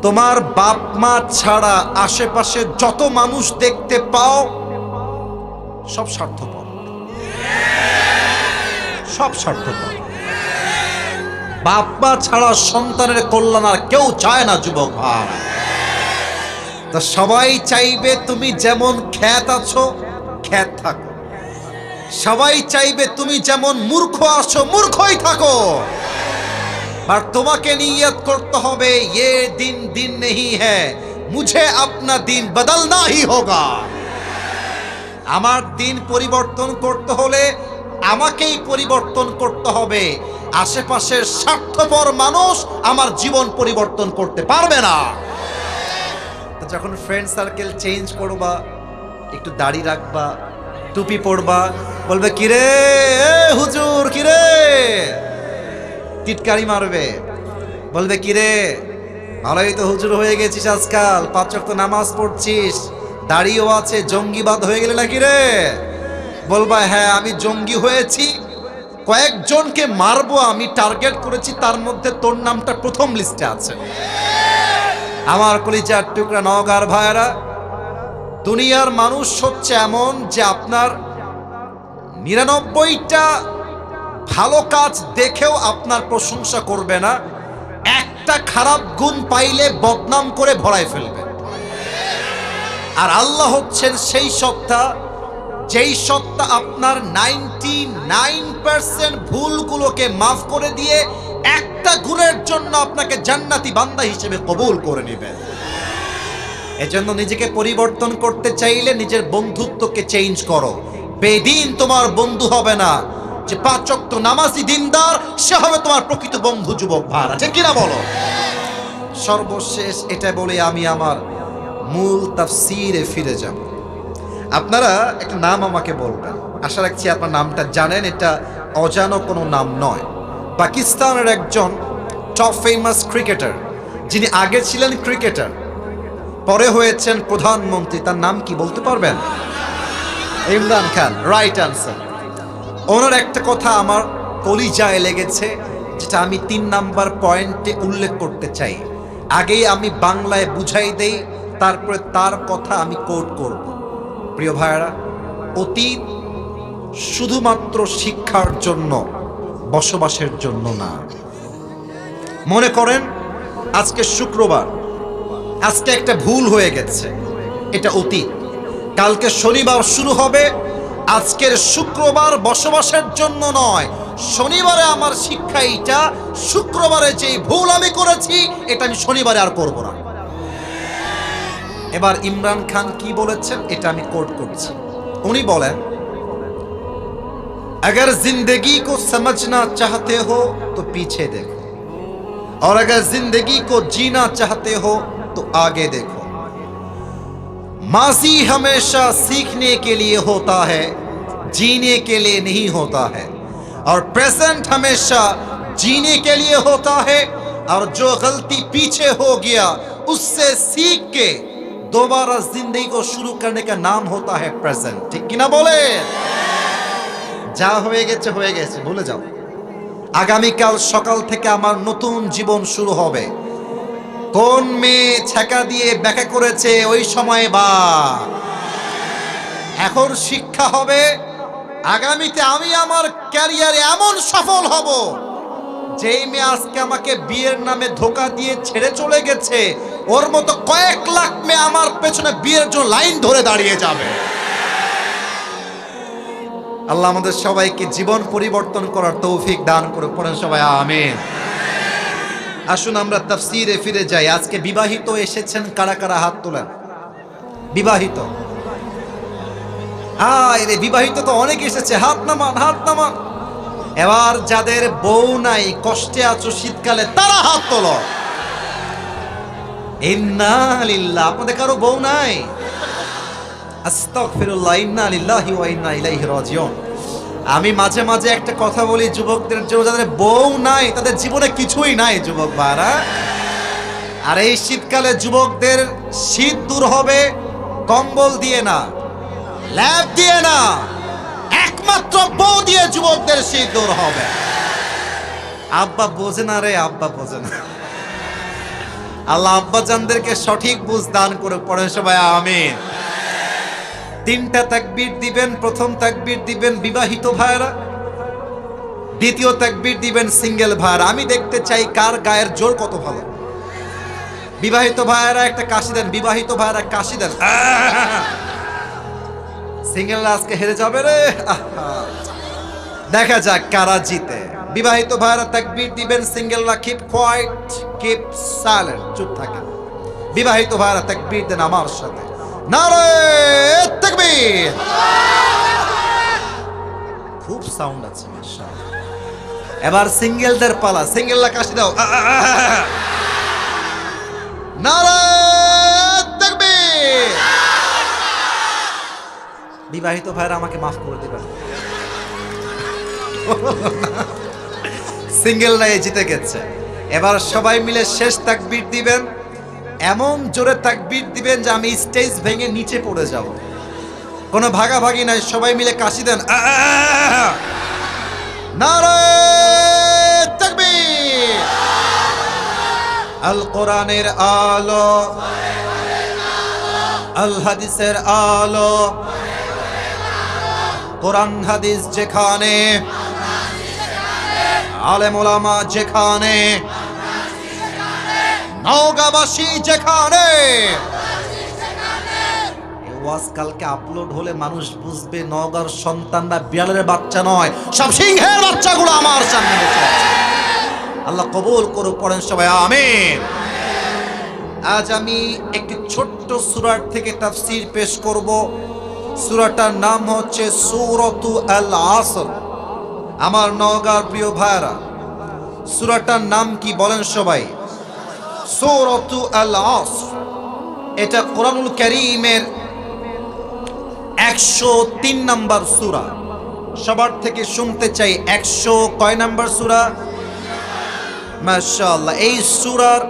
তোমার বাপ মা ছাড়া আশেপাশে যত মানুষ দেখতে পাও সব স্বার্থপর, সব স্বার্থপর। বাপ মা ছাড়া সন্তানের কল্যাণ আর কেউ চায় না যুবক ভাই। তা সবাই চাইবে তুমি যেমন খ্যাত আছো খ্যাত থাকো, সবাই চাইবে তুমি যেমন মূর্খ আছো মূর্খই থাকো। আর তোমাকে নিয়ত করতে হবে ये दिन दिन नहीं है, मुझे अपना दिन बदलना ही होगा। আমার দিন পরিবর্তন করতে হলে আমাকেই পরিবর্তন করতে হবে। আশেপাশের স্বার্থপর মানুষ আমার জীবন পরিবর্তন করতে পারবে না। তো যখন ফ্রেন্ড সার্কেল চেঞ্জ করবা, একটু দাড়ি রাখবা, টুপি পরবা, বলবে কিরে হুজুর, কিরে টিটকারি মারবে, বলবে কিরে ভালোই তো হুজুর হয়ে গেছিস আজকাল, 5 ওয়াক্ত নামাজ পড়ছিস, দাড়িও আছে, জঙ্গিবাদ হয়ে গেলে নাকি রে? বলবা হ্যাঁ আমি জঙ্গি হয়েছি, কয়েকজনকে মারবো আমি টার্গেট করেছি, তার মধ্যে তোর নামটা প্রথম লিস্টে আছে। আমার কলিজার টুকরা নওগাঁর ভাইয়েরা, দুনিয়ার মানুষ হচ্ছে এমন যে আপনার 99টা ভালো কাজ দেখেও আপনার প্রশংসা করবে না, একটা খারাপ গুণ পাইলে বদনাম করে ভরায় ফেলবে। আর আল্লাহ হচ্ছেন সেই সত্তা, যেই সত্তা আপনার 99% ভুলগুলোকে মাফ করে দিয়ে একটা গুণের জন্য আপনাকে জান্নাতি বান্দা হিসেবে কবুল করে নেবেন। এজন্য নিজেকে পরিবর্তন করতে চাইলে নিজের বন্ধুত্বকে চেঞ্জ করো। বেদিন তোমার বন্ধু হবে না, যে 5 ওয়াক্ত নামাজি দিনদার সে হবে তোমার প্রকৃত বন্ধু। যুবক ভাইরা ঠিক কিনা বলো? সর্বশেষ এটা বলে আমি আমার মূল তাফসীরে ফিরে যাব। আপনারা একটা নাম আমাকে বলবেন, আশা রাখছি আপনার নামটা জানেন, এটা অজানা কোনো নাম নয়। পাকিস্তানের একজন টপ ফেমাস ক্রিকেটার, যিনি আগে ছিলেন ক্রিকেটার, পরে হয়েছেন প্রধানমন্ত্রী, তার নাম কি বলতে পারবেন? Imran Khan, right answer. ওনার একটা কথা আমার কলিজায় লেগেছে, যেটা আমি 3 নাম্বার পয়েন্টে উল্লেখ করতে চাই। আগেই আমি বাংলায় বুঝাই দেই, তারপরে তার কথা আমি কোট করব। প্রিয় ভাইয়েরা, অতীত শুধুমাত্র শিক্ষার জন্য, বসবাসের জন্য না। মনে করেন আজকে শুক্রবার, আজকে একটা ভুল হয়ে গেছে, এটা অতীত। কালকে শনিবার শুরু হবে, আজকের শুক্রবার বসবাসের জন্য নয়, শনিবারে আমার শিক্ষা এইটা, শুক্রবারে যে ভুল আমি করেছি এটা আমি শনিবারে আর করব না। এবার ইমরান খান কি বলেছেন এটা আমি কোট করছি। উনি বলেন, अगर जिंदगी को समझना चाहते हो तो पीछे देखो, और अगर जिंदगी को जीना चाहते हो तो आगे देखो। माजी हमेशा सीखने के लिए होता है, जीने के लिए नहीं होता है, और प्रेजेंट हमेशा जीने के लिए होता है, और जो गलती पीछे हो गया उससे सीख के दोबारा जिंदगी को शुरू करने का नाम होता है प्रेजेंट। ठीक कि ना बोले? যা হয়ে গেছে হয়ে গেছে, ভুলে যাও। আগামীকাল সকাল থেকে আমার নতুন জীবন শুরু হবে। কোন মেয়ে ছ্যাঁকা দিয়ে ব্যাখ্যা করেছে ওই সময় বা এখন শিক্ষা হবে, আগামীতে আমি আমার ক্যারিয়ারে এমন সফল হব, যেই মেয়ে আজকে আমাকে বিয়ের নামে ধোকা দিয়ে ছেড়ে চলে গেছে, ওর মতো কয়েক লাখ মেয়ে আমার পেছনে বিয়ের জন্য লাইন ধরে দাঁড়িয়ে যাবে। আল্লাহ আমাদের সবাইকে জীবন পরিবর্তন করার তৌফিক দান করে, পড়েন সবাই আমিন। আসুন আমরা তাফসীরে ফিরে যাই। আজকে বিবাহিত এসেছেন কারা কারা হাত তোলেন? বিবাহিত, রে বিবাহিত তো অনেক এসেছে, হাত নামান, হাত নামান। এবার যাদের বউ নাই, কষ্টে আছো শীতকালে, তারা হাত তোলো। ইন্না লিল্লাহ, আপনাদের কারো বউ নাই? আস্তাগফিরুল্লাহ, ইন্না লিল্লাহি ওয়া ইন্না ইলাইহি রাজিউন। আমি মাঝে মাঝে একটা কথা বলি যুবকদের জন্য, যাদের বউ নাই তাদের জীবনে কিছুই নাই যুবক ভাইরা। আর এই শীতকালে যুবকদের শীত দূর হবে কম্বল দিয়ে না, ল্যাপ দিয়ে না, একমাত্র বউ দিয়ে যুবকদের শীত দূর হবে। আব্বা বোঝে না রে, আব্বা বোঝে না। আল্লাহ আব্বাজানদেরকে সঠিক বুঝ দান করে, পড়েন সবাই আমিন। তিনটা তাকবীর দিবেন। প্রথম তাকবীর দিবেন বিবাহিত ভাইরা, দ্বিতীয় তাকবীর দিবেন সিঙ্গেল ভাইরা। আমি দেখতে চাই কার গায়ের জোর কত ভালো। বিবাহিত ভাইরা একটা কাশি দেন, বিবাহিত ভাইরা কাশি দেন। সিঙ্গেলরা আজকে হেরে যাবে রে। দেখা যাক কারা জিতে। বিবাহিত ভাইরা তাকবীর দিবেন, সিঙ্গেলরা কিপ কোয়াইট, কিপ সাইলেন্ট, চুপ থাকেন। বিবাহিত ভাইরা তাকবীর দেন আমার সাথে, নারে তাকবীর। খুব সাউন্ড আছে মাশাআল্লাহ। এবার সিঙ্গেলদের পালা, সিঙ্গেলরা কাশি দাও। নারে তাকবীর। বিবাহিত ভাইরা আমাকে মাফ করে দিবেন, সিঙ্গেলরা জিতে গেছে। এবার সবাই মিলে শেষ তাকবীর দিবেন, এমন জোরে তাকবীর দিবেন যে আমি স্টেজ ভেঙে নিচে পড়ে যাব। কোনো ভাগাভাগি নাই, সবাই মিলে কাশি দেন। নারে তাকবীর। আল কোরআনের আলো, আল হাদিসের আলো, কোরআন হাদিস যেখানে, আলেম ওলামা যেখানে, নওগাঁবাসী যেখানে। ওয়াজ কালকে আপলোড হলে মানুষ বুঝবে নওগাঁর সন্তানরা বিড়ালের বাচ্চা নয়, সব সিংহের বাচ্চাগুলো আমার সামনে বসে আছে। আল্লাহ কবুল করুক, পড়েন সবাই আমিন। আজ আমি একটি ছোট্ট সূরা থেকে তাফসীর পেশ করব। সূরাটার নাম হচ্ছে সূরাতু আল আসর। আমার নওগাঁর প্রিয় ভাইরা, সূরাটার নাম কি বলেন সবাই? সূরাতু আল আসর। এটা কোরআনুল কারীমের 103 নম্বর সূরা। সবার থেকে শুনতে চাই 100 কয় নম্বর সূরা? মাশাআল্লাহ। এই সূরার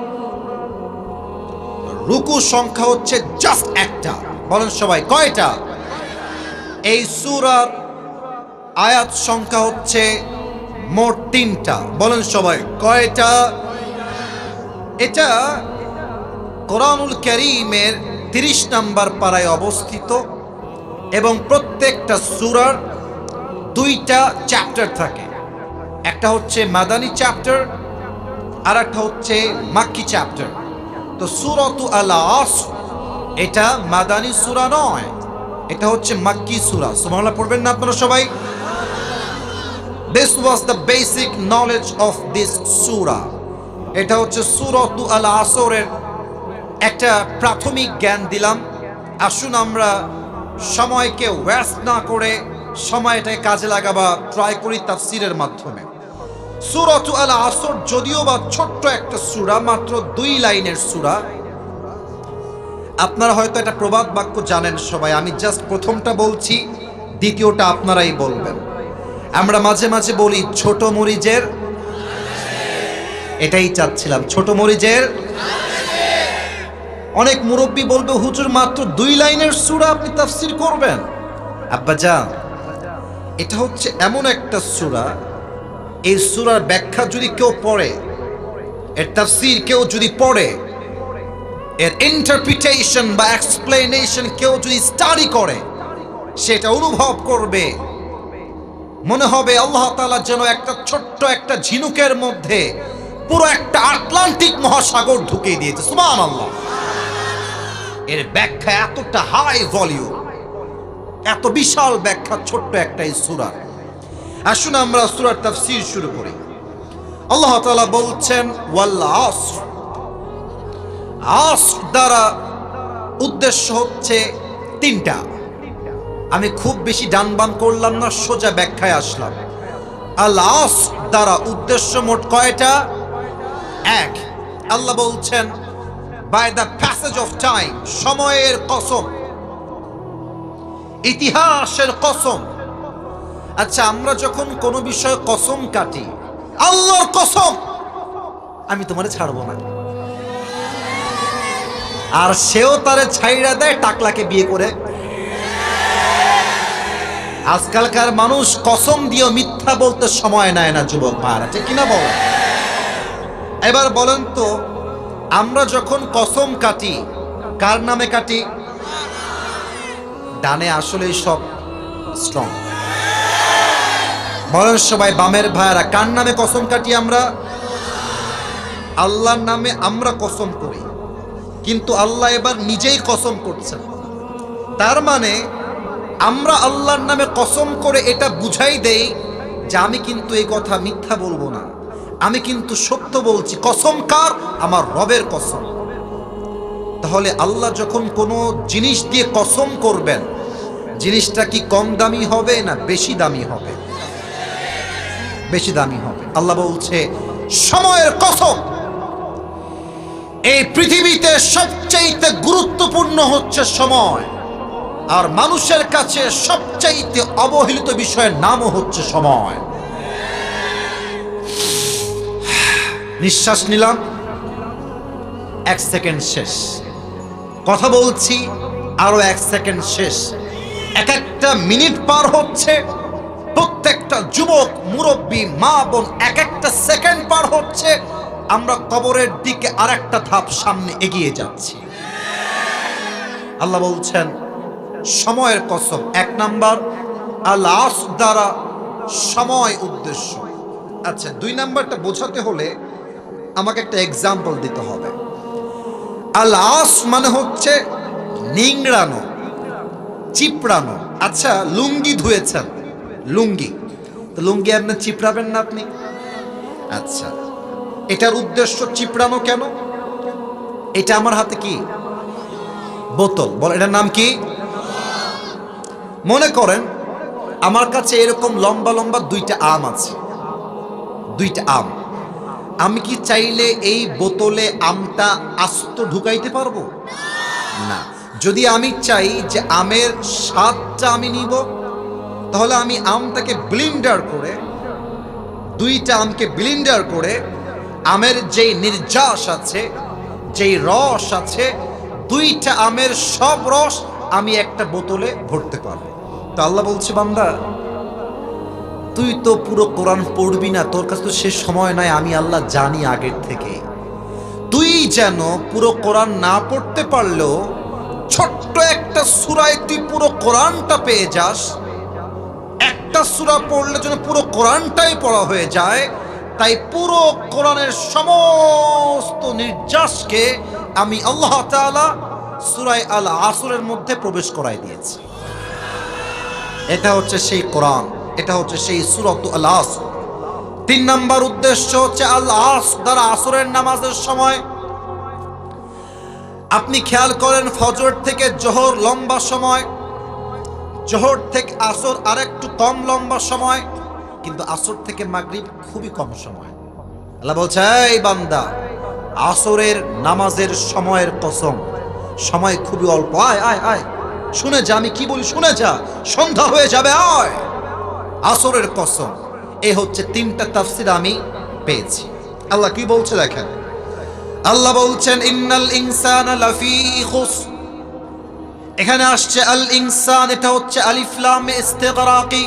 রুকু সংখ্যা হচ্ছে জাস্ট একটা। বলেন সবাই কয়টা? এই সূরার আয়াত সংখ্যা হচ্ছে মোট 3টা। বলেন সবাই কয়টা? এটা কোরআনুল কারীমের 30 নম্বর পারায় অবস্থিত এবং প্রত্যেকটা সূরার 2টা চ্যাপ্টার থাকে। একটা হচ্ছে মাদানী চ্যাপ্টার আর একটা হচ্ছে মাক্কি চ্যাপ্টার। তো সূরাতু আল আসর এটা মাদানী সূরা নয়, এটা হচ্ছে মাক্কি সূরা। সুবহানাল্লাহ পড়বেন না আপনারা সবাই? This was the basic knowledge of this surah. এটা হচ্ছে সূরাতু আল আসরের একটা প্রাথমিক জ্ঞান দিলাম। আসুন আমরা সময়কে ওয়েস্ট না করে সময়টাকে কাজে লাগাবা ট্রাই করি তাফসীরের মাধ্যমে। সূরাতু আল আসর যদিও বা ছোট্ট একটা সূরা, মাত্র 2 লাইনের সূরা। আপনারা হয়তো এটা প্রবাদ বাক্য জানেন সবাই, আমি জাস্ট প্রথমটা বলছি, দ্বিতীয়টা আপনারাই বলবেন। আমরা মাঝে মাঝে বলি ছোট মরিচের, এটাই চাচ্ছিলাম, ছোট মরিচের। অনেক মুরব্বী বলবে হুজুর মাত্র 2 লাইনের সূরা আপনি তাফসীর করবেন। আব্বাজান, এটা হচ্ছে এমন একটা সূরা, এই সূরার ব্যাখ্যা যদি কেউ পড়ে, এর তাফসীর কেউ যদি পড়ে, এর ইন্টারপ্রিটেশন বা এক্সপ্লেনেশন কেউ যদি স্টাডি করে, সেটা অনুভব করবে মনে হবে আল্লাহ তাআলা যেন একটা ছোট্ট একটা ঝিনুকের মধ্যে পুরো একটা আটলান্টিক মহাসাগর ঢুকিয়ে দিয়েছে। সুবহানাল্লাহ। এর ব্যাখ্যা এতটা হাই ভলিউম, এত বিশাল ব্যাখ্যা ছোট্ট একটা এই সূরা। আসুন আমরা সূরার তাফসীর শুরু করি। আল্লাহ তাআলা বলছেন ওয়াল আসর। আসর দ্বারা উদ্দেশ্য হচ্ছে 3টা। আমি খুব বেশি ডান বাম করলাম না, সোজা ব্যাখ্যায় আসলাম। আল আসর দ্বারা উদ্দেশ্য মোট কয়টা? 1। আল্লাহ বলছেন by the passage of time, সময়ের কসম, ইতিহাসের কসম। আচ্ছা, আমরা যখন কোনো বিষয়ে কসম কাটি, আল্লাহর কসম আমি তোমারে ছাড়বো না, আর সেও তারে ছাইড়া দেয় টাকলাকে বিয়ে করে। আজকালকার মানুষ কসম দিয়েও মিথ্যা বলতে সময় নেয় না, যুবক ভাইরা, ঠিক কিনা বলেন? এবার বলেন তো, আমরা যখন কসম কাটি কার নামে কাটি? ডানে আসলেই সব স্ট্রং। বলেন সবাই, বামের ভাইয়েরা, কার নামে কসম কাটি আমরা? আল্লাহর নামে আমরা কসম করি, কিন্তু আল্লাহ এবার নিজেই কসম করছেন। তার মানে আমরা আল্লাহর নামে কসম করে এটা বুঝাই দেই যে আমি কিন্তু এই কথা মিথ্যা বলবো না, আমি কিন্তু সত্য বলছি। কসম কার? আমার রবের কসম। তাহলে আল্লাহ যখন কোনো জিনিস দিয়ে কসম করবেন, জিনিসটা কি কম দামি হবে না বেশি দামি হবে? বেশি দামি হবে। আল্লাহ বলছে সময়ের কসম। এই পৃথিবীতে সবচাইতে গুরুত্বপূর্ণ হচ্ছে সময়, আর মানুষের কাছে সবচাইতে অবহেলিত বিষয়ের নামও হচ্ছে সময়। নিঃশ্বাস নিলাম, 1 সেকেন্ড শেষ। কথা বলছি, আরো 1 সেকেন্ড শেষ। এক একটা মিনিট পার হচ্ছে, প্রত্যেকটা যুবক মুরব্বী মা বোন এক একটা সেকেন্ড পার হচ্ছে, আমরা কবরের দিকে আর একটা ধাপ সামনে এগিয়ে যাচ্ছি। আল্লাহ বলছেন সময়ের কসম। 1 নাম্বার আল আসর দ্বারা সময় উদ্দেশ্য। আচ্ছা, 2 নাম্বারটা বোঝাতে হলে আমাকে একটা এক্সাম্পল দিতে হবে। আল আসর মানে হচ্ছে নিংড়ানো, চিপড়ানো। আচ্ছা, লুঙ্গি ধুয়েছেন, লুঙ্গি তো লুঙ্গি আপনি চিপড়াবেন না আপনি? আচ্ছা, এটার উদ্দেশ্য চিপড়ানো কেন? এটা আমার হাতে কি? বোতল। বল, এটার নাম কি? মনে করেন আমার কাছে এরকম লম্বা লম্বা 2টা আম আছে, 2টা আম। আমি কি চাইলে এই বোতলে আমটা আস্ত ঢুকাইতে পারবো? না। যদি আমি চাই যে আমের স্বাদটা আমি নিব, তাহলে আমি আমটাকে ব্লেন্ডার করে, 2টা আমকে ব্লেন্ডার করে আমের যেই নির্যাস আছে, যেই রস আছে, 2টা আমের সব রস আমি একটা বোতলে ভরতে পারবো। তো আল্লাহ বলছে, বান্দা তুই তো পুরো কোরআন পড়বি না, তোর কাছে তো সে সময় নাই, আমি আল্লাহ জানি আগের থেকে। তুই যেন পুরো কোরআন না পড়তে পারলেও ছোট্ট একটা সূরায় তুই পুরো কোরআনটা পেয়ে যাস। একটা সূরা পড়লে যেন পুরো কোরআনটাই পড়া হয়ে যায়। তাই পুরো কোরআনের সমস্ত নির্যাসকে আমি আল্লাহ তাআলা সূরা আল আসরের মধ্যে প্রবেশ করাই দিয়েছি। এটা হচ্ছে সেই কোরআন, এটা হচ্ছে সেই সূরাত আল আসর। 3 নাম্বার উদ্দেশ্য হচ্ছে আল আসর দ্বারা আসরের নামাজের সময়। আপনি খেয়াল করেন, ফজর থেকে জোহর লম্বা সময়, জোহর থেকে আসর আরেকটু কম লম্বা সময়, কিন্তু আসর থেকে মাগরিব খুবই কম সময়। আল্লাহ বলছে, এই বান্দা আসরের নামাজের সময়ের কসম, সময় খুবই অল্প। আয় আয় আয়, শুনে যা আমি কি বলি, শুনে যা, সন্ধ্যা হয়ে যাবে, আয়। আসরের কসম। এ হচ্ছে 3টা তাফসীর আমি পেয়েছি। আল্লাহ কি বলছে দেখেন, আল্লাহ বলছেন ইন্নাল ইনসানা লাফি খুসর। এখানে আসছে আল ইনসান, এটা হচ্ছে আলিফ লাম ইস্তিগরাকি।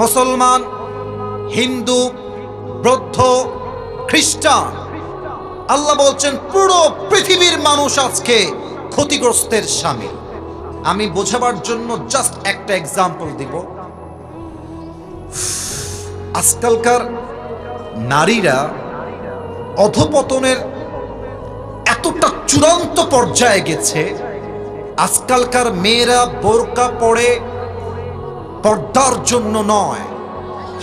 মুসলমান, হিন্দু, বৌদ্ধ, খ্রিস্টান, আল্লাহ বলছেন পুরো পৃথিবীর মানুষ আজকে ক্ষতিগ্রস্তের শামিল। আমি বোঝাবার জন্য জাস্ট একটা এক্সাম্পল দিব। আজকালকার নারীরা অধপতনের এতটা চূড়ান্ত পর্যায়ে গেছে, আজকালকার মেয়েরা বোরকা পরে পর্দার জন্য নয়,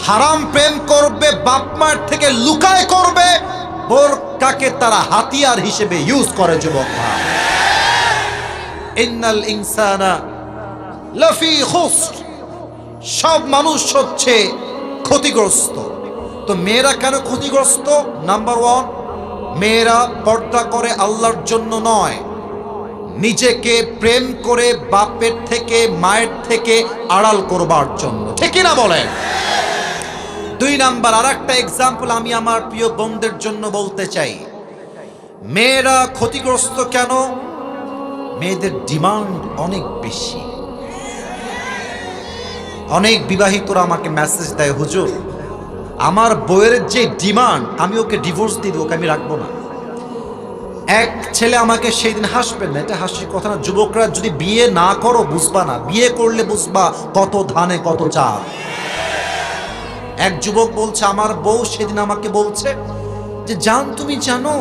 হারাম প্রেম করবে, বাপ মার থেকে লুকায় করবে, বোরকাকে তারা হাতিয়ার হিসেবে ইউজ করে। যুবক, ইন্নাল ইনসানা লাফি খুসর, সব মানুষ হচ্ছে ক্ষতিগ্রস্ত। তো মেয়েরা কেন ক্ষতিগ্রস্ত? নাম্বার 1, মেয়েরা পর্দা করে আল্লাহর জন্য নয়, নিজেকে প্রেম করে বাপের থেকে মায়ের থেকে আড়াল করবার জন্য। ঠিক না বলেন? 2 নাম্বার আরেকটা এক্সাম্পল আমি আমার প্রিয় বোনদের জন্য বলতে চাই। মেয়েরা ক্ষতিগ্রস্ত কেন? মেয়েদের ডিমান্ড অনেক বেশি। অনেক বিবাহিতরা আমাকে মেসেজ দেয়, হুজুর আমার বউয়ের যে ডিমান্ড, আমি ওকে ডিভোর্স দিয়ে দেবো, ওকে আমি রাখবো না। এক ছেলে আমাকে সেই দিন, হাসবেন না, এটা হাসির কথা না, যুবকরা যদি বিয়ে না করো বুঝবা না, বিয়ে করলে বুঝবা কত ধানে কত চাল। এক যুবক বলছে, আমার বউ সেদিন আমাকে বলছে যে জান তুমি জানো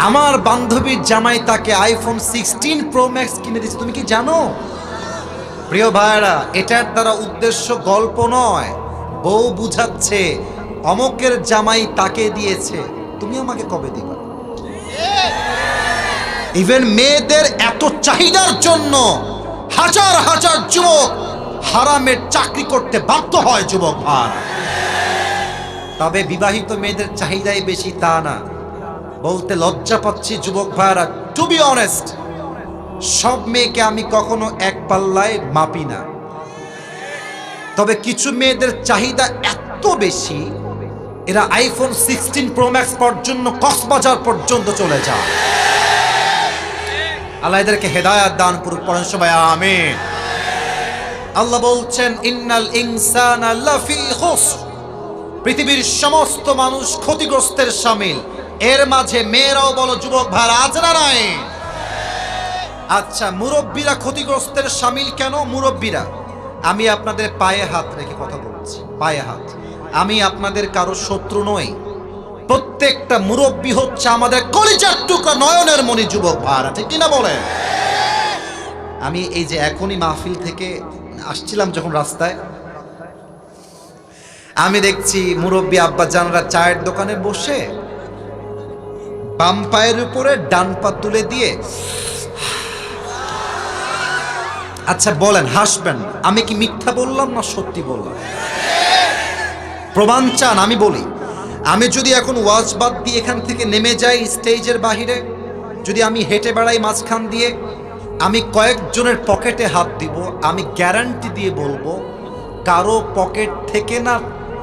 আমার বান্ধবীর জামাই তাকে আইফোন 16 প্রো ম্যাক্স কিনে দিয়েছে, তুমি কি জানো? প্রিয় ভাইরা, এটার দ্বারা উদ্দেশ্য গল্প নয়, বউ বুঝাচ্ছে অমকের জামাই তাকে দিয়েছে, তুমি আমাকে কবে দিবা? ইভেন মেয়েদের এত চাহিদার জন্য হাজার হাজার যুবক হারামের চাকরি করতে বাধ্য হয় যুবক ভাই। তবে বিবাহিত মেয়েদের চাহিদাই বেশি তা না, বলতে লজ্জা পাচ্ছি যুবক ভাইরা, টু বি অনেস্ট, সব মেয়েকে আমি কখনো এক পাল্লায় মাপি না। তবে কিছু মেয়েদের চাহিদা এত বেশি, এরা আইফোন 16 প্রো ম্যাক্স পর্যন্ত কক্সবাজার পর্যন্ত চলে যায়। আল্লাহ এদেরকে হেদায়াত দান করুক, পড়েন সবাই আমিন। আল্লাহ বলছেন ইন্নাল ইনসানা লাফি খুসর, পৃথিবীর সমস্ত মানুষ ক্ষতিগ্রস্তের শামিল, এর মাঝে মেয়েরাও বলো যুবক ভাই আছে না নাই? আচ্ছা, মুরব্বীরা ক্ষতিগ্রস্তের শামিল কেন? মুরব্বীরা, আমি আপনাদের পায়ে হাত রেখে কথা বলছি, পায়ে হাত, আমি আপনাদের কারো শত্রু নই। প্রত্যেকটা মুরব্বী হচ্ছে আমাদের কলিজার টুকরা, নয়নের মণি যুবক ভাইরা, ঠিক কিনা বলেন? আমি এই যে এখনই মাহফিল থেকে আসছিলাম, যখন রাস্তায় আমি দেখছি মুরব্বী আব্বা জানরা চায়ের দোকানে বসে বাম পায়ের উপরে ডান পা তুলে দিয়ে, আচ্ছা বলেন, হাসবেন, আমি কি মিথ্যা বললাম না সত্যি বললাম? প্রমাণ চান? আমি বলি, আমি যদি এখন ওয়াজ বাদ দিয়ে এখান থেকে নেমে যাই স্টেজের বাহিরে, যদি আমি হেঁটে বেড়াই মাঝখান দিয়ে, আমি কয়েকজনের পকেটে হাত দিব, আমি গ্যারান্টি দিয়ে বলবো কারো পকেট থেকে না,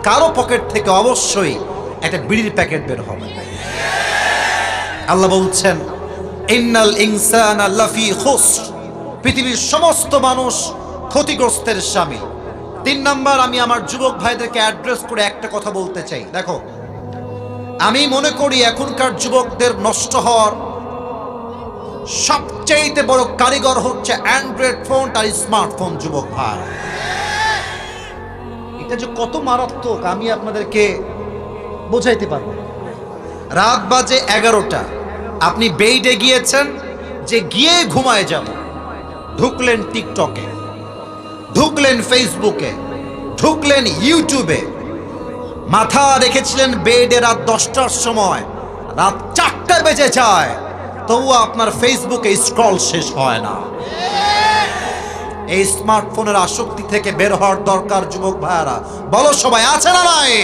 কারো পকেট থেকে অবশ্যই একটা বিড়ির প্যাকেট বের হবে। আল্লাহ বলছেন ইন্নাল ইনসানা লাফি খুসর, পৃথিবীর সমস্ত মানুষ ক্ষতিগ্রস্তের শামিল। 3 নাম্বার, আমি আমার যুবক ভাইদেরকে অ্যাড্রেস করে একটা কথা বলতে চাই। দেখো, আমি মনে করি এখনকার যুবকদের নষ্ট হওয়ার সবচেয়ে বড় কারিগর হচ্ছে অ্যান্ড্রয়েড ফোন আর স্মার্টফোন। যুবক ভাই, এটা যে কত মারাত্মক আমি আপনাদেরকে বোঝাইতে পারবো। রাত বাজে 11টা, আপনি বেডে গিয়েছেন, যে গিয়ে ঘুমায় যাব, ঢুকলেন টিকটকে, ঢুকলেন ফেসবুকে, ঢুকলেন ইউটিউবে, মাথা রেখেছিলেন বেডে রাত 10টার সময়, রাত 4টা বেজে যায়, তবুও আপনার ফেসবুকে স্ক্রল শেষ হয় না। এই স্মার্টফোনের আসক্তি থেকে বের হওয়ার দরকার যুবক ভাইরা, বলো সবাই আছে না নাই?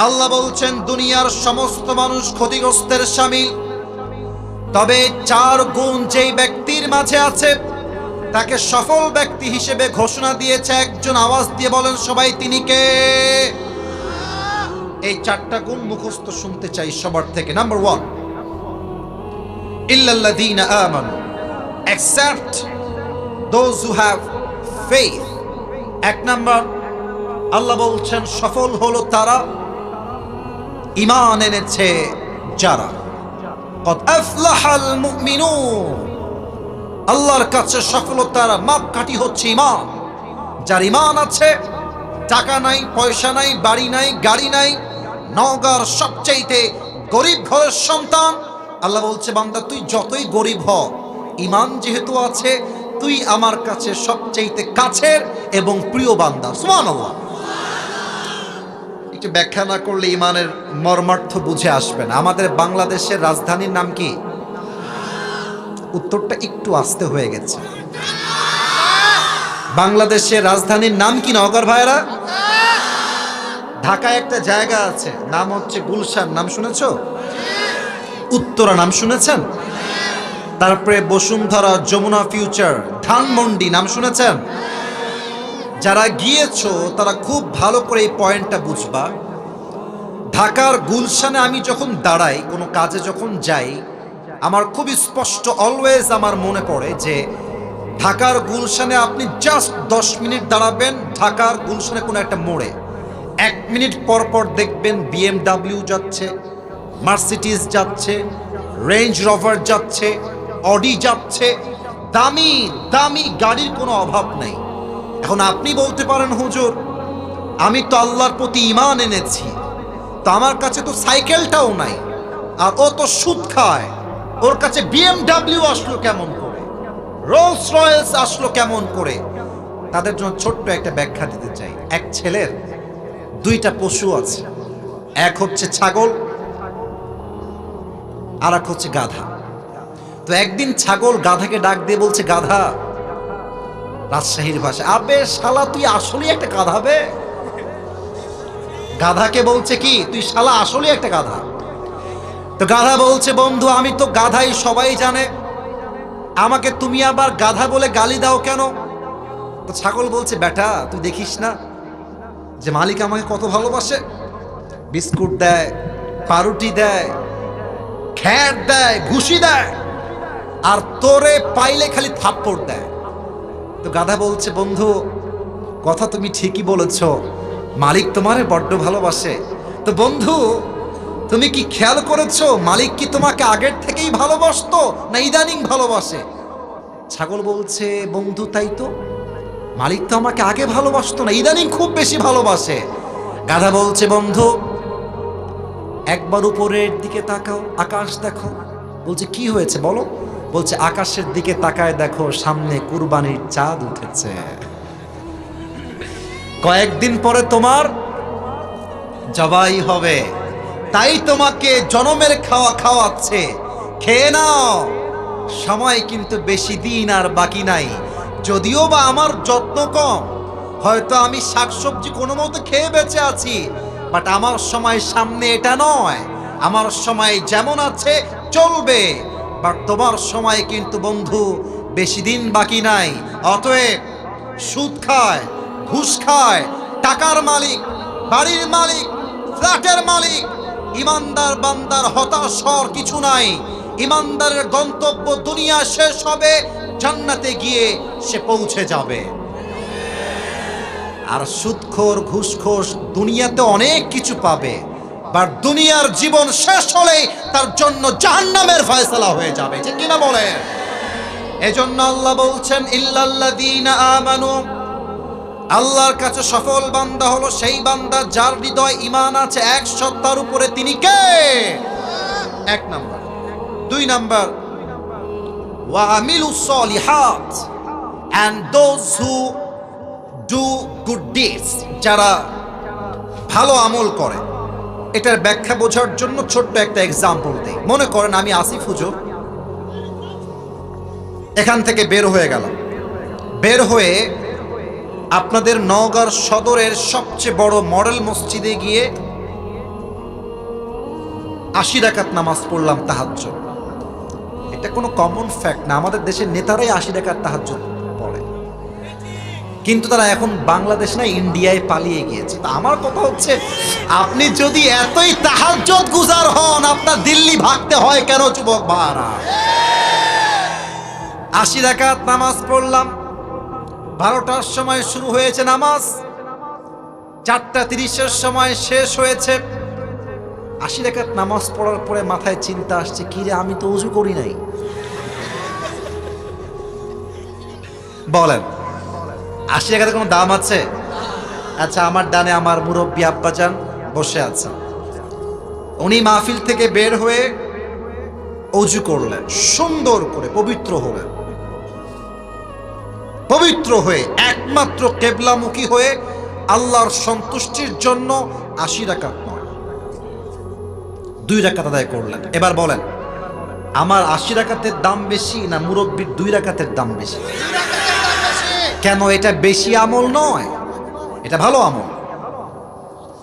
আল্লাহ বলছেন দুনিয়ার সমস্ত মানুষ ক্ষতিগ্রস্তের শামিল, তবে 4 গুণ যেই ব্যক্তির মাঝে আছে তাকে সফল ব্যক্তি হিসেবে ঘোষণা দিয়েছে একজন। আওয়াজ দিয়ে বলেন সবাই, তিনি কে? এই 4টা গুণ মুখস্থ শুনতে চাই সবার থেকে। নাম্বার 1, ইল্লাল্লাযীনা আমানু, except those who have faith। 1 number, আল্লাহ বলছেন সফল হলো তারা ঈমান এনেছে যারা। কদ আফলাহাল মুমিনুন, আল্লাহর কাছে সফলতার মাপকাঠি হচ্ছে ঈমান। যার ঈমান আছে, টাকা নাই, পয়সা নাই, বাড়ি নাই, গাড়ি নাই, নওগাঁর সবচাইতে গরিব ঘরের সন্তান, আল্লাহ বলছে বান্দা তুই যতই গরিব হ, ঈমান যেহেতু আছে, তুই আমার কাছে সবচাইতে কাছের এবং প্রিয় বান্দা। সুবহানাল্লাহ। একটু ব্যাখ্যা না করলে ঈমানের মর্মার্থ বুঝে আসবে না। আমাদের বাংলাদেশের রাজধানীর নাম কি? উত্তরটা একটু আস্তে হয়ে গেছে। বাংলাদেশের রাজধানীর নাম কি নওগাঁর ভাইরা? ঢাকায় একটা জায়গা আছে, নাম হচ্ছে গুলশান, নাম শুনেছো? উত্তরা নাম শুনেছেন? তারপরে বসুন্ধরা, যমুনা ফিউচার, ধানমন্ডি নাম শুনেছেন? যারা গিয়েছো তারা খুব ভালো করে এই পয়েন্টটা বুঝবা। ঢাকার গুলশানে আমি যখন দাঁড়াই, কোনো কাজে যখন যাই, আমার খুব স্পষ্ট অলওয়েজ আমার মনে পড়ে যে ঢাকার গুলশানে আপনি জাস্ট 10 মিনিট দাঁড়াবেন, ঢাকার গুলশানে কোনো একটা মোড়ে 1 মিনিট পর পর দেখবেন BMW যাচ্ছে, মার্সিডিজ যাচ্ছে, রেঞ্জ রোভার যাচ্ছে, অডি যাচ্ছে, দামি দামি গাড়ির কোনো অভাব নেই। এখন আপনি বলতে পারেন, হুজুর আমি তো আল্লাহর প্রতি ঈমান এনেছি, তো আমার কাছে তো সাইকেলটাও নাই, আর ও তো সুদ খায়, ওর কাছে BMW আসলো কেমন করে, রোলস রয়েলস আসলো কেমন করে? তাদের জন্য ছোট্ট একটা ব্যাখ্যা দিতে চাই। এক ছেলের দুইটা পশু আছে, এক হচ্ছে ছাগল আর এক হচ্ছে গাধা। তো একদিন ছাগল গাধাকে ডাক দিয়ে বলছে, গাধা, রাজশাহীর ভাষা, আবে শালা তুই আসলেই একটা গাধা বে। গাধাকে বলছে কি, তুই শালা আসলেই একটা গাধা। তো গাধা বলছে, বন্ধু আমি তো গাধাই, সবাই জানে, আমাকে তুমি আবার গাধা বলে গালি দাও কেন? তো ছাগল বলছে, বেটা তুই দেখিস না যে মালিক আমাকে কত ভালোবাসে, বিস্কুট দেয়, পাউরুটি দেয়, খ্যার দেয়, ঘুষি দেয়, আর তোরে পাইলে খালি থাপ্পড় দেয়। তো গাধা বলছে, বন্ধু কথা তুমি ঠিকই বলেছ, মালিক তোমারে বড্ড ভালোবাসে। তো বন্ধু তুমি কি খেয়াল করেছো মালিক কি তোমাকে আগের থেকেই ভালোবাসতো না ইদানিং ভালোবাসে? ছাগল বলছে, বন্ধু তাই তো, মালিক তো আমাকে আগে ভালোবাসতো না, ইদানিং খুব বেশি ভালোবাসে। গাধা বলছে, বন্ধু একবার উপরের দিকে তাকাও, আকাশ দেখো। বলছে, কি হয়েছে বলো? বলছে, আকাশের দিকে তাকায় দেখো, সামনে কুরবানির চাঁদ উঠেছে, কয়েকদিন পরে তোমার জবাই হবে, তাই তোমাকে জনমের খাওয়া খাওয়াচ্ছে, খেয়ে নাও, সময় কিন্তু বেশি দিন আর বাকি নাই। যদিও বা আমার যত্ন কম, হয়তো আমি শাকসবজি কোনো মতো খেয়ে বেঁচে আছি, বাট আমার সময় সামনে এটা নয়, আমার সময় যেমন আছে চলবে, বাট তোমার সময় কিন্তু বন্ধু বেশি দিন বাকি নাই। অতএব সুদ খায়, ঘুষ খায়, টাকার মালিক, বাড়ির মালিক, ফ্ল্যাটের মালিক, ইমানদার বান্দার হতাশ হওয়ার কিছু নাই। ইমানদারের গন্তব্য দুনিয়া শেষ হবে, জান্নাতে গিয়ে সে পৌঁছে যাবে। আর সুদখোর ঘুষখোর দুনিয়াতে অনেক কিছু পাবে, বাট দুনিয়ার জীবন শেষ হলেই তার জন্য জাহান্নামের ফয়সালা হয়ে যাবে, ঠিক কিনা বলে? এজন্য আল্লাহ বলছেন, ইল্লাল্লাযীনা আমানু, আল্লাহর কাছে সফল বান্দা হলো সেই বান্দা যার হৃদয় ঈমান আছে 100 উপরে। তিনি কে? এক নাম্বার। দুই নাম্বার, ওয়া আমিলুস সলিহাত, and those who do good deeds, যারা ভালো আমল করে। এটার ব্যাখ্যা বোঝার জন্য ছোট্ট একটা এক্সাম্পল দেই। মনে করেন আমি আসিফ হুজুর এখান থেকে বের হয়ে গেলাম, বের হয়ে আপনাদের নওগাঁর সদরের সবচেয়ে বড় মডেল মসজিদে গিয়ে 80 রাকাত নামাজ পড়লাম তাহাজ্জুদ। এটা কোনো কমন ফ্যাক্ট না, আমাদের দেশের নেতারাই 80 রাকাত তাহাজ্জুদ পড়ে, কিন্তু তারা এখন বাংলাদেশ না ইন্ডিয়ায় পালিয়ে গিয়েছে। তা আমার কথা হচ্ছে, আপনি যদি এতই তাহাজ্জুদ গুজার হন, আপনার দিল্লি ভাগতে হয় কেন যুবক ভাইরা? 80 রাকাত নামাজ পড়লাম, 12টার সময় শুরু হয়েছে নামাজ, 4:30-এর সময় শেষ হয়েছে। 80 রাকাত নামাজ পড়ার পরে মাথায় চিন্তা আসছে, কি রে আমি তো ওযু করি নাই। বলেন 80 রাকাতের কোনো দাম আছে? আচ্ছা, আমার ডানে আমার মুরব্বী আব্বাজান বসে আছে, উনি মাহফিল থেকে বের হয়ে ওযু করলেন, সুন্দর করে পবিত্র হলেন, পবিত্র হয়ে একমাত্র কেবলামুখী হয়ে আল্লাহর সন্তুষ্টির জন্য 80 রাকাত নয় 2 রাকাত আদায় করলেন। এবার বলেন, আমার 80 রাকাতের দাম বেশি না মুরব্বির 2 রাকাতের দাম বেশি? কেন? এটা বেশি আমল নয়, এটা ভালো আমল।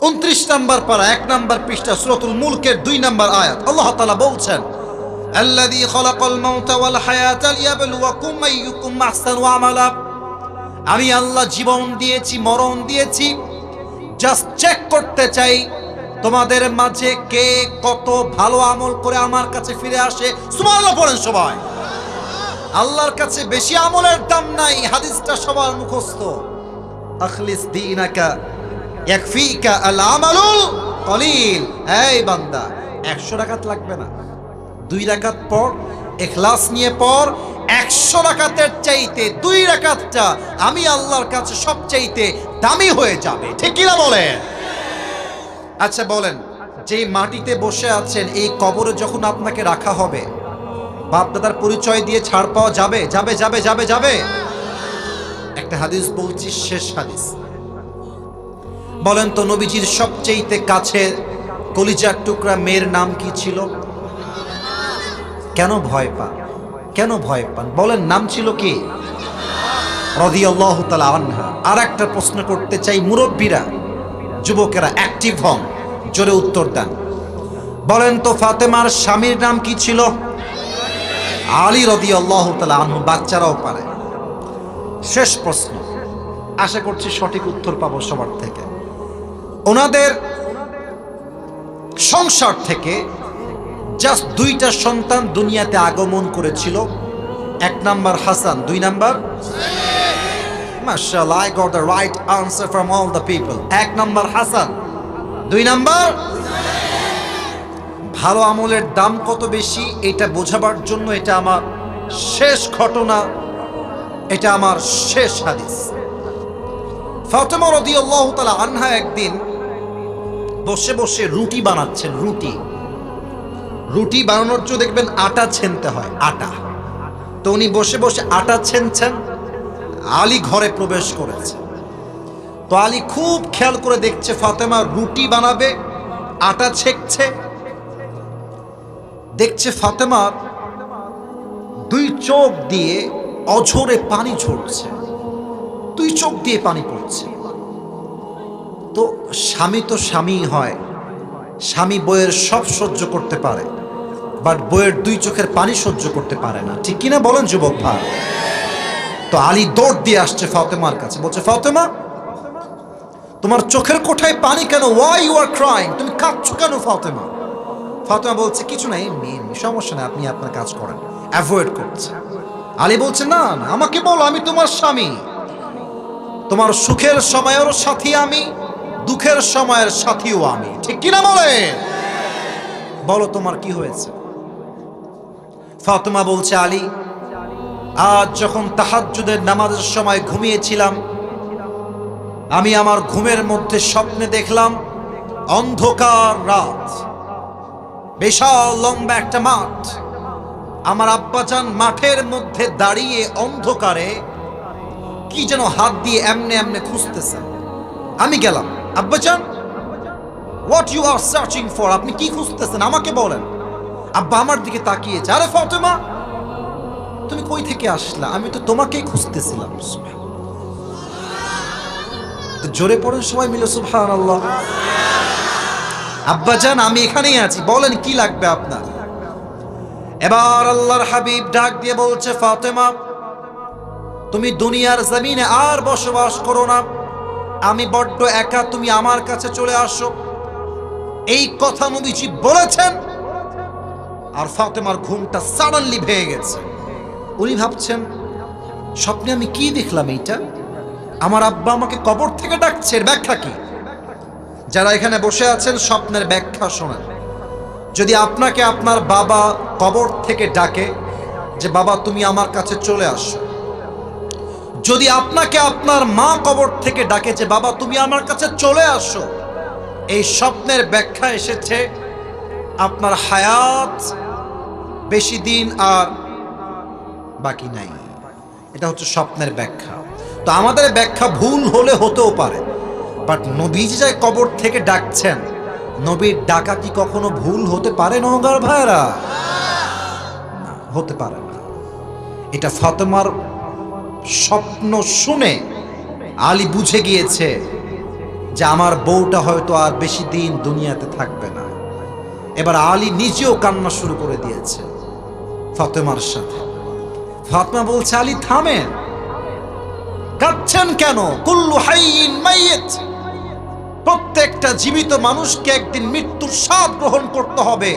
29 নম্বর পারা 1 নম্বর পৃষ্ঠা সূরাতুল মুলকের 2 নম্বর আয়াত, আল্লাহ তাআলা বলছেন, আল্লাযী খালাকাল মাউতা ওয়াল হায়াতা লিয়াবলুয়াকুম আইয়ুকুম আহসানু আমালা। আমি আল্লাহ জীবন দিয়েছি, মরণ দিয়েছি, জাস্ট চেক করতে চাই তোমাদের মাঝে কে কত ভালো আমল করে আমার কাছে ফিরে আসে। সুবহানাল্লাহ পড়েন সবাই। আল্লাহর কাছে বেশি আমলের দাম নাই, হাদিসটা সবার মুখস্থ। আখলিস দীনাকা ইয়াকফিকা আল আমালুল কলিল। এই বান্দা, 100 রাকাত লাগবে না, 2 রাকাত পর ইখলাস নিয়ে পর। 100 রাকাতের চাইতে 2 রাকাতটা আমি আল্লাহর কাছে সবচাইতে দামি হয়ে যাবে, ঠিক কি না বলেন? আচ্ছা বলেন, যেই মাটিতে বসে আছেন এই কবরে যখন আপনাকে রাখা হবে, বাপ দাদার পরিচয় দিয়ে ছাড় পাওয়া যাবে? যাবে যাবে যাবে যাবে? একটা হাদিস বলছি, শেষ হাদিস। বলেন তো, নবীজির সবচেয়ে কাছে কলিজার টুকরা মেয়ের নাম কি ছিল? কেন ভয় পান? কেন ভয় পান? বলেন, নাম ছিল কি? রাদিয়াল্লাহু তাআলা আনহা। আর একটা প্রশ্ন করতে চাই, মুরব্বীরা, যুবকেরা অ্যাক্টিভ হন, জোরে উত্তর দেন। বলেন তো, ফাতেমার স্বামীর নাম কি ছিল? আলী রাদিয়াল্লাহু তাআলা আনহু। বাচ্চারাও পারে। শেষ প্রশ্ন, আশা করছি সঠিক উত্তর পাবো সবার থেকে। ওনাদের সংসার থেকে জাস্ট 2টা সন্তান দুনিয়াতে আগমন করেছিল। 1 নাম্বার হাসান, 2 নাম্বার মাশাআল্লাহ, I got the right answer from all the people. 1 number Hasan, 2 number. ভালো আমলের দাম কত বেশি এটা বোঝাবার জন্য এটা আমার শেষ ঘটনা, এটা আমার শেষ হাদিস। ফাতেমা রাদিয়াল্লাহু তাআলা আনহা একদিন বসে বসে রুটি বানাচ্ছেন। রুটি বানানোর জন্য দেখবেন আটা ছেনতে হয়, আটা। তো উনি বসে বসে আটা ছেনছেন, আলী ঘরে প্রবেশ করেছে। তো আলী খুব খেয়াল করে দেখছে ফাতেমা রুটি বানাবে, আটা ছেঁকছে। দেখছে ফাতেমার 2 চোখ দিয়ে অঝরে পানি ঝরছে, 2 চোখ দিয়ে পানি পড়ছে। তো স্বামী তো স্বামী হয়, স্বামী বইয়ের সব সহ্য করতে পারে, বাট বইয়ের 2 চোখের পানি সহ্য করতে পারে না, ঠিক কিনা বলেন যুবক ভাই? তো আলী দৌড় দিয়ে আসছে ফাতেমার কাছে, বলছে, ফাতেমা, তোমার চোখের কোঠায় পানি কেন? Why you are crying? তুমি কাঁদছো কেন ফাতেমা? ফাতেমা বলছে, কিছু নাই, সমস্যা নাই, আপনি আপনার কাজ করেন। অ্যাভয়েড করছে। আলী বলছে, না না, আমাকে বলো, আমি তোমার স্বামী, তোমার সুখের সময়ের সাথী আমি, দুঃখের সময়ের সাথীও আমি, ঠিক কিনা বলে? বলো তোমার কি হয়েছে? ফাতেমা বলছে, আলী, আজ যখন তাহাজ্জুদের নামাজের সময় ঘুমিয়েছিলাম, আমি আমার ঘুমের মধ্যে স্বপ্নে দেখলাম অন্ধকার রাত, বিশাল লম্বা একটা মাঠ, আমার আব্বাজান মাঠের মধ্যে দাঁড়িয়ে অন্ধকারে কি যেন হাত দিয়ে এমনে এমনে খুঁজতেছেন। আমি গেলাম, আব্বাজান, what you are searching for? আপনি কি খুঁজতেছেন আমাকে বলেন। আব্বা আমার দিকে তাকিয়েছে, আরে ফাতেমা, তুমি কই থেকে আসলা? আমি তো তোমাকেই খুঁজতেছিলাম। তো জোরে পড়েন সবাই মিলে সুবহানাল্লাহ। আব্বাজান, আমি এখানেই আছি, বলেন কি লাগবে আপনার? এবার আল্লাহর হাবিব ডাক দিয়ে বলছে, ফাতেমা, তুমি দুনিয়ার জমিনে আর বসবাস করো না, আমি বড্ড একা, তুমি আমার কাছে চলে আসো। এই কথা নবীজি বলেছেন, আর ফাতেমার ঘুমটা সাডেনলি ভেঙে গেছে। উনি ভাবছেন, স্বপ্নে আমি কি দেখলাম? এইটা আমার আব্বা আমাকে কবর থেকে ডাকছে, এর ব্যাখ্যা কি? যারা এখানে বসে আছেন স্বপ্নের ব্যাখ্যা শোনেন। যদি আপনাকে আপনার বাবা কবর থেকে ডাকে যে বাবা তুমি আমার কাছে চলে আসো, যদি আপনাকে আপনার মা কবর থেকে ডাকে যে বাবা তুমি আমার কাছে চলে আসো, এই স্বপ্নের ব্যাখ্যা এসেছে আপনার হায়াত বেশি দিন আর বাকি নাই। এটা হচ্ছে স্বপ্নের ব্যাখ্যা। তো আমাদের ব্যাখ্যা ভুল হলে হতেও পারে, বাট নবীজি যাই কবর থেকে ডাকছেন, নবীর ডাকা কি কখনো ভুল হতে পারে নওগাঁর ভাইরা? না, হতে পারে না। এটা ফাতেমার স্বপ্ন শুনে আলী বুঝে গিয়েছে যে আমার বউটা হয়তো আর বেশি দিন দুনিয়াতে থাকবে না। এবার আলী নিজেও কান্না শুরু করে দিয়েছে ফাতেমার সাথে। ফাতেমা বলছে, আলী থামেন, কাঁদছেন কেন? কুল্লু হাইয়িন মাইয়িত, প্রত্যেকটা জীবিত মানুষকে একদিন মৃত্যুর স্বাদ গ্রহণ করতে হবে,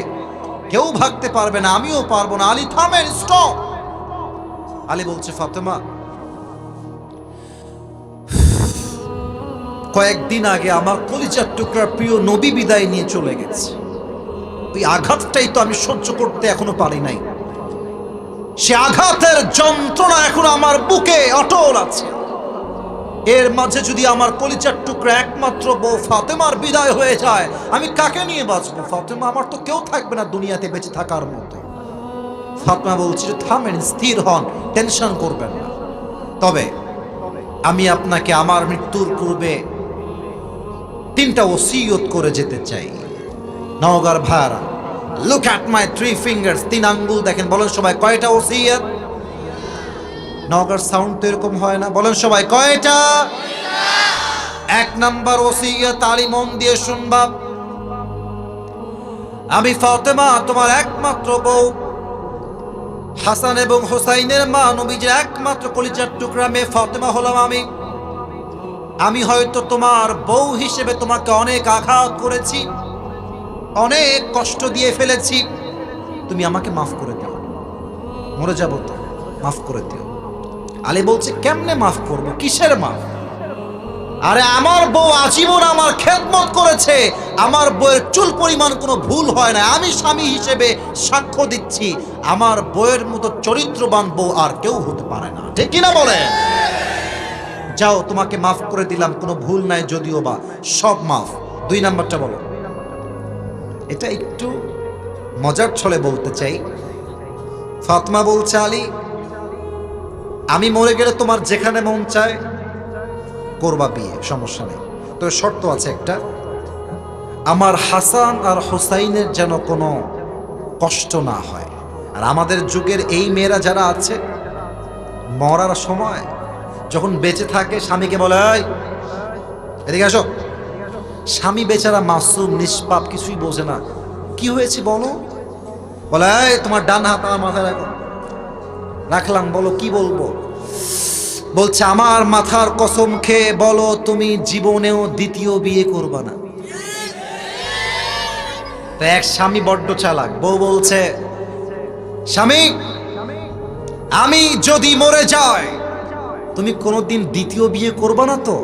কেউ ভাগতে পারবে না, আমিও পারবো না। আলী থামেন, স্টপ। আলী বলছে, ফাতেমা, কয়েকদিন আগে আমার কলিজার টুকরা প্রিয় নবী বিদায় নিয়ে চলে গেছে। ওই আঘাতটাই তো আমি সহ্য করতে এখনো পারি নাই। সে আঘাতের যন্ত্রণা এখন আমার বুকে অটল আছে। এর মাঝে যদি আমার কলিজার টুকরা একমাত্র বউ ফাতেমার বিদায় হয়ে যায়, আমি কাকে নিয়ে বাঁচবো? ফাতেমা, আমার তো কেউ থাকবে না দুনিয়াতে বেঁচে থাকার মতো। ফাতেমা বলছে যে থামেন, স্থির হন, টেনশন করবেন না। তবে আমি আপনাকে আমার মৃত্যুর পূর্বে 3টা ওসিয়ত করে যেতে চাই। নওগাঁর ভাইরা, লুক অ্যাট মাই 3 ফিঙ্গার্স, 3 আঙ্গুল দেখেন। বলেন সবাই কয়টা ওসিয়ত? নওগাঁর সাউন্ড তো এরকম হয় না। বলেন সবাই কয়টা? 1 নাম্বার ওসিয়ত, আলী মন দিয়ে শুনবা। আমি ফাতেমা তোমার একমাত্র বউ, হাসান এবং হোসাইনের মা, নবীজির একমাত্র কলিজার টুকরা মেয়ে ফাতেমা হলাম আমি হয়তো তোমার বউ হিসেবে তোমাকে অনেক আঘাত করেছি, অনেক কষ্ট দিয়ে ফেলেছি। তুমি আমাকে মাফ করে দিও, মরে যাবো তো, মাফ করে দিও। আলী বলছে কেমনে মাফ করবো? কিসের মাফ? আরে আমার বউ আজীবন আমার খেদমত করেছে, আমার বউয়ের চুল পরিমাণ কোনো ভুল হয় না। আমি স্বামী হিসেবে সাক্ষ্য দিচ্ছি, আমার বউয়ের মতো চরিত্রবান বউ আর কেউ হতে পারে না। ঠিক কিনা বলে? যাও, তোমাকে মাফ করে দিলাম, কোনো ভুল নাই যদিও বা, সব মাফ। 2 নাম্বারটা বলো। এটা একটু মজার ছলে বলতে চাই। ফাতেমা বলছে আলী, আমি মরে গেলে তোমার যেখানে মন চায় করবা বিয়ে, সমস্যা নেই। তো শর্ত আছে একটা, আমার হাসান আর হোসাইনের যেন কোনো কষ্ট না হয়। আর আমাদের যুগের এই মেয়েরা যারা আছে, মরার সময় যখন বেঁচে থাকে স্বামীকে বলে এই এদিকে আসো। স্বামী বেচারা মাসুম, নিষ্পাপ, কিছুই বোঝে না। কি হয়েছে বলো? বলে এই তোমার ডান হাত আমার মাথায় রাখো। রাখলাম, বলো কি বলবো? বলছে আমার মাথার কসম খেয়ে বলো তুমি জীবনেও দ্বিতীয় বিয়ে করবা না। তো এক স্বামী বড্ড চালাক, বউ বলছে স্বামী আমি যদি মরে যাই তুমি কোনোদিন দ্বিতীয় বিয়ে করবা না তো?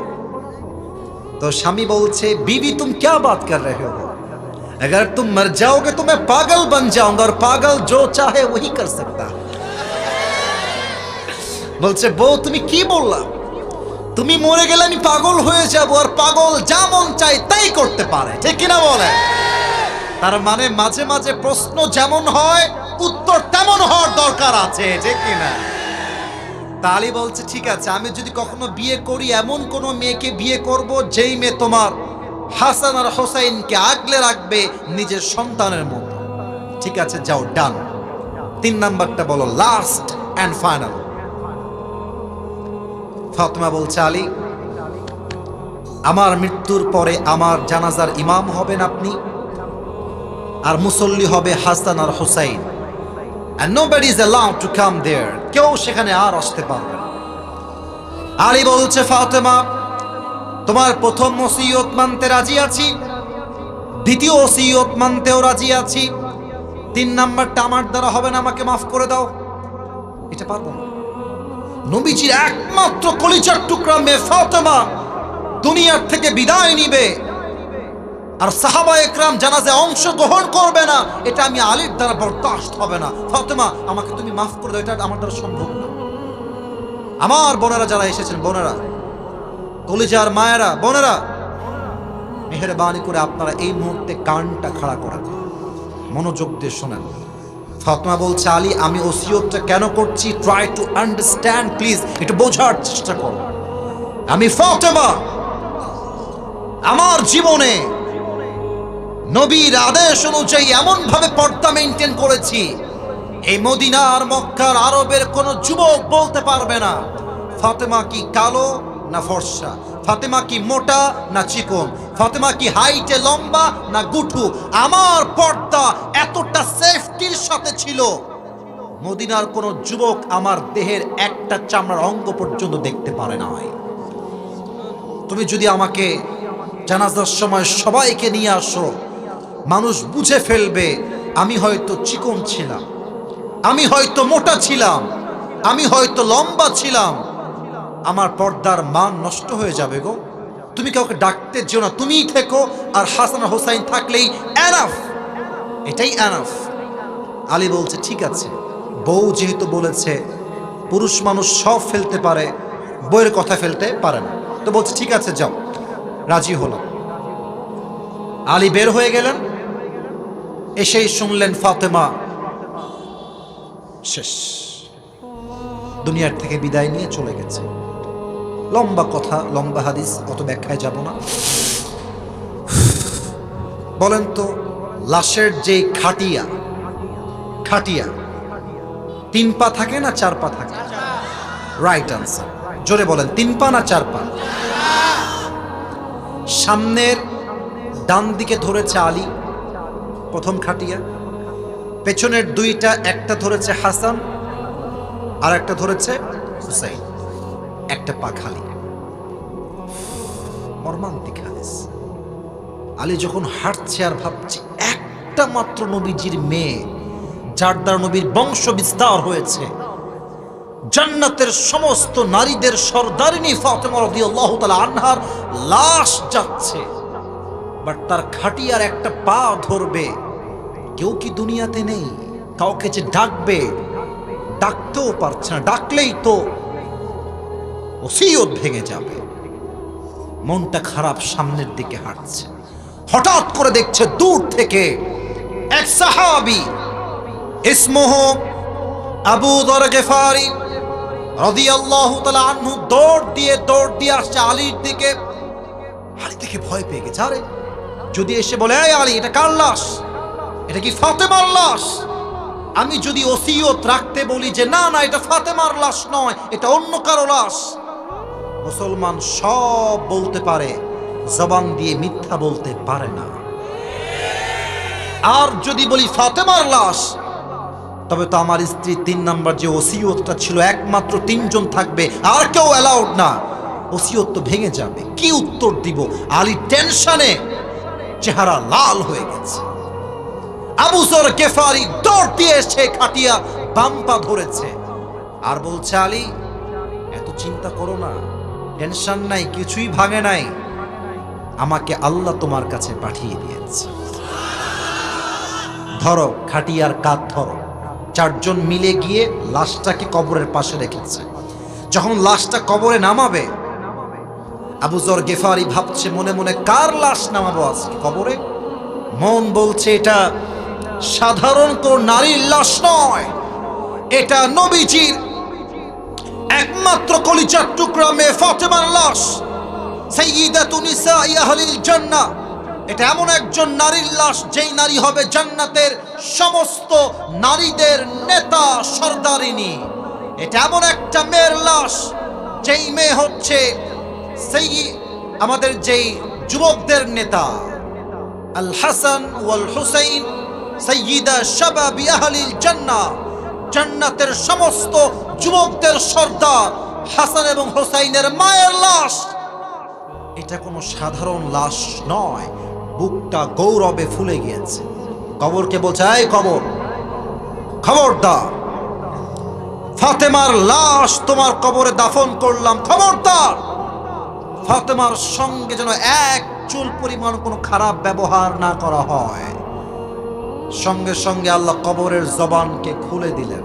तो স্বামী বলছে बीवी तुम क्या बात कर रहे हो, अगर तुम मर जाओगे तो मैं पागल बन जाऊंगा और पागल जो चाहे वही कर सकता। বলছে বউ তুমি কি বললা? তুমি মরে গেলে আমি পাগল হয়ে যাব, আর পাগল যা মন চায় তাই করতে পারে। ঠিক কিনা বলে? তার মানে মাঝে মাঝে প্রশ্ন যেমন হয় উত্তর তেমন হওয়ার দরকার আছে। ঠিক কিনা? তালি বলছে ঠিক আছে, আমি যদি কখনো বিয়ে করি এমন কোন মেয়েকে বিয়ে করব যেই মেয়ে তোমার হাসান আর হোসাইনকে আগলে রাখবে নিজের সন্তানের মতো। ঠিক আছে, যাও, ডান। 3 নাম্বারটা বলো, লাস্ট এন্ড ফাইনাল। ফাতেমা বলছে আলী, আমার মৃত্যুর পরে আমার জানাজার ইমাম হবেন আপনি, আর মুসল্লি হবে হাসান আর Hossain, and nobody is allowed to come there, কেউ সেখানে আর আসতে পারবে না। আলী বলছে ফাতেমা তোমার প্রথম ওসিয়ত মানতে রাজি আছি, দ্বিতীয় ওসিয়ত মানতেও রাজি আছি, 3 নাম্বারটা আমার দ্বারা হবে না, আমাকে মাফ করে দাও। এটা পারবো না। নবীজির একমাত্র কলিজার টুকরা মেয়ে ফাতেমা দুনিয়ার থেকে বিদায় নিবে, আর সাহাবা একরাম জানাজে অংশগ্রহণ করবে না, এটা আমি আলীর দ্বারা বরদাস্ত হবে না। ফাতেমা আমাকে তুমি মাফ করে দাও, এটা আমার দ্বারা সম্ভব না। আমার বোনেরা যারা এসেছেন, বোনেরা, কলিজার মায়েরা, বোনেরা, মেহেরবানি করে আপনারা এই মুহূর্তে কানটা খাড়া করেন, মনোযোগ দিয়ে শোনেন। ফাতেমা বলছে আলী আমি ওসিয়তটা কেন করছি, ট্রাই টু আন্ডারস্ট্যান্ড প্লিজ, একটু বোঝার চেষ্টা করো। আমি ফাতেমা আমার জীবনে নবীর আদেশ অনুযায়ী এমন ভাবে পর্দা মেইনটেইন করেছি, এই মদিনার মক্কার আরবের কোন যুবক বলতে পারবে না ফাতেমা কি কালো না ফর্সা, ফাতেমা কি মোটা না চিকন, ফাতেমা কি হাইটে লম্বা না গুঠু। আমার পর্দা এতটা সেফটির সাথে ছিল, মদিনার কোন যুবক আমার দেহের একটা চামড়ার অঙ্গ পর্যন্ত দেখতে পারে না। তুমি যদি আমাকে জানাজার সময় সবাইকে নিয়ে আসো, মানুষ বুঝে ফেলবে আমি হয়তো চিকন ছিলাম, আমি হয়তো মোটা ছিলাম, আমি হয়তো লম্বা ছিলাম, আমার পর্দার মান নষ্ট হয়ে যাবে গো। তুমি কাউকে ডাকতে যেও না, তুমিই থেকো, আর হাসান হোসাইন থাকলেই এনাফ। এটাই এনাফ। আলী বলছে ঠিক আছে, বউ যেহেতু বলেছে পুরুষ মানুষ সব ফেলতে পারে, বইয়ের কথা ফেলতে পারে না, তো বলছে ঠিক আছে যাও, রাজি হলাম। আলী বের হয়ে গেলেন, এসেই শুনলেন ফাতেমা শেষ, দুনিয়ার থেকে বিদায় নিয়ে চলে গেছে। লম্বা কথা, লম্বা হাদিস, অত ব্যাখ্যায় যাব না। বলেন তো, লাশের যে খাটিয়া, খাটিয়া 3 পা থাকে না 4 পা থাকে? Right answer. জোরে বলেন, 3 পা না 4 পা? সামনের ডান দিকে ধরেছে আলী, প্রথম খাটিয়া। পেছনের 2টা, একটা ধরেছে হাসান আর একটা ধরেছে হুসাইন, একটা পা খালি। মর্মান্তিক হাদিস। আলী যখন হাঁটছে আর ভাবছে একটা মাত্র নবীজির মেয়ে, যার দ্বারা নবীর বংশ বিস্তার হয়েছে, জান্নাতের সমস্ত নারীদের সর্দারিনী ফাতেমা রাদিয়াল্লাহু তাআলা আনহার লাশ যাচ্ছে, বাট তার খাটিয়ার একটা পা ধরবে। কেউ কি দুনিয়াতে নেই? কাউকে যে ডাকবে, ডাকতেও পারছে না, ডাকলেই তো ওসিয়ত ভেঙে যাবে। মনটা খারাপ, সামনের দিকে হাঁটছে। হঠাৎ করে দেখছে দূর থেকে এক সাহাবী, ইসমুহ আবু যর গিফারি রাদিয়াল্লাহু তাআলা আনহু, দৌড় দিয়ে আসছে আলীর দিকে। আলী দেখে ভয় পেয়ে গেছে। আরে যদি এসে বলে, এই আলী, এটা কার লাশ? এটা কি ফাতেমার লাশ? আমি যদি ওসিয়ত রাখতে বলি যে না না, এটা ফাতেমার লাশ নয়, এটা অন্য কারো লাশ, মুসলমান সব বলতে পারে, জবান দিয়ে মিথ্যা বলতে পারে না। আর যদি বলি ফাতেমার লাশ, তবে তো আমার স্ত্রী 3 নাম্বার যে ওসিয়তটা ছিল, একমাত্র 3 জন থাকবে, আর কেউ অ্যালাউড না, ওসিয়ত তো ভেঙে যাবে। কি উত্তর দিব? আলী টেনশনে চেহারা লাল হয়ে গেছে। আবু যর গিফারি দৌড় দিয়ে এসে খাটিয়া বাম পা ধরেছে আর বলছে, আলী এত চিন্তা করো না, টেনশন নাই, কিছুই ভাঙে নাই, আমাকে আল্লাহ তোমার কাছে পাঠিয়ে দিয়েছে। ধরো খাটিয়ার কাঁধ ধরো। 4 জন মিলে গিয়ে লাশটাকে কবরের পাশে রেখেছে। যখন লাশটা কবরে নামাবে, আবু যর গিফারি ভাবছে মনে মনে, কার লাশ নামাবো আজকে কবরে? মন বলছে এটা সাধারণ কোন নারীর লাশ নয়, এটা নবীজির একমাত্র কলিজার টুকরা মেয়ে ফাতেমার লাশ, সাইয়্যিদাতু নিসাই আহলিল জান্নাহ। এটা এমন একজন নারীর লাশ, যেই নারী হবে জান্নাতের সমস্ত নারীদের নেতা, সর্দারিনী। এটা এমন একটা মেয়ের লাশ, যেই মেয়ে হচ্ছে আমাদের যেই যুবকদের নেতা, আল হাসান ওয়াল হুসাইন সাইয়্যিদা শাবাবি আহলিল জান্নাহ, জান্নাতের সমস্ত যুবকদের সর্দার হাসান এবং হুসাইনের মায়ের লাশ। এটা কোনো সাধারণ লাশ নয়। বুকটা গৌরবে ফুলে গিয়েছে। কবরকে বলছে, এই কবর, খবরদার, ফাতেমার লাশ তোমার কবরে দাফন করলাম, খবরদার, ফাতেমার সঙ্গে যেন এক চুল পরিমাণ কোনো খারাপ ব্যবহার না করা হয়। সঙ্গে সঙ্গে আল্লাহ কবরের জবানকে খুলে দিলেন।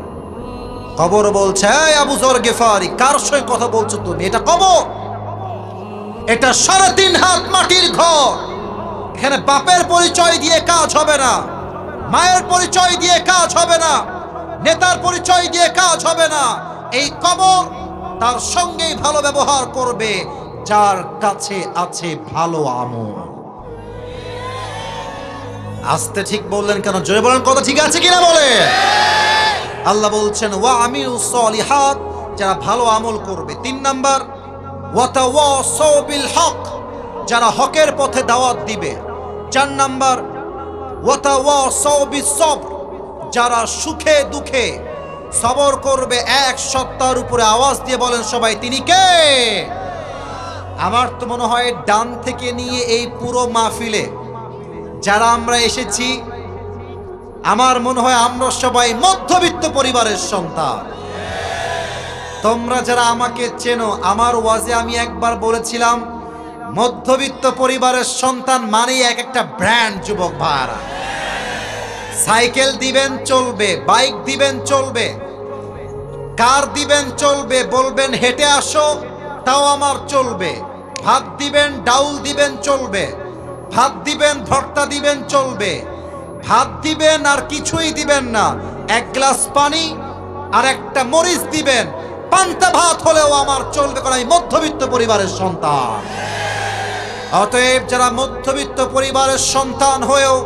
কবর বলছে, এই আবু যর গিফারি, কার সঙ্গে কথা বলছো তুমি? এটা কবর, এটা 3.5 হাত মাটির ঘর। এখানে বাপের পরিচয় দিয়ে কাজ হবে না, মায়ের পরিচয় দিয়ে কাজ হবে না, নেতার পরিচয় দিয়ে কাজ হবে না। এই কবর তার সঙ্গেই ভালো ব্যবহার করবে যার কাছে আছে ভালো আমল। আস্তে ঠিক বললেন কেন? জোরে বলেন, কথা ঠিক আছে কিনা বলে। আল্লাহ বলছেন, ওয়া আমিলুস সলিহাত, যারা ভালো আমল করবে। 3 নাম্বার, ওয়া তাওয়াসাউ বিল হক, যারা হকের পথে দাওয়াত দিবে। 4 নাম্বার, ওয়া তাওয়াসাউ বিস সবর, যারা সুখে দুঃখে সবর করবে। এক সত্তার উপরে আওয়াজ দিয়ে বলেন সবাই, তিনি কে? আমার তো মনে হয় ডান থেকে নিয়ে এই পুরো মাহফিলে যারা আমরা এসেছি, আমার মনে হয় আমরা সবাই মধ্যবিত্ত পরিবারের সন্তান। তোমরা যারা আমাকে চেনো, আমার ওয়াজে আমি একবার বলেছিলাম, মধ্যবিত্ত পরিবারের সন্তান মানেই এক একটা ব্র্যান্ড। যুবক ভাইরা, সাইকেল দিবেন চলবে, বাইক দিবেন চলবে, কার দিবেন চলবে, বলবেন হেঁটে আসো তাও আমার চলবে। ভাত দিবেন, ডাউল দিবেন চলবে, ভাত দিবেন, ভর্তা দিবেন চলবে, ভাত দিবেন আর কিছুই দিবেন না, এক গ্লাস পানি আর একটা মরিচ দিবেন, পান্তা ভাত হলেও আমার চলবে, কারণ আমি মধ্যবিত্ত পরিবারের সন্তান। অতএব যারা মধ্যবিত্ত পরিবারের সন্তান হয়েও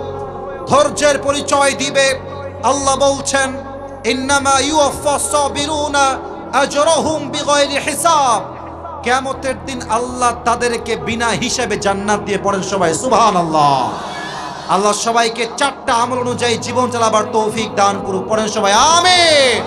ধৈর্যের পরিচয় দিবে, আল্লাহ বলছেন ইন্নামা ইউওয়াফাস সাবিরুনা আজরাহুম বিগাইরি হিসাব, কিয়ামতের দিন আল্লাহ তাদেরকে বিনা হিসাবে জান্নাত দিয়ে, পড়েন সবাই সুবহানাল্লাহ। আল্লাহ সবাইকে চারটা আমল অনুযায়ী জীবন চালাবার তৌফিক দান করুক, পড়েন সবাই আমিন।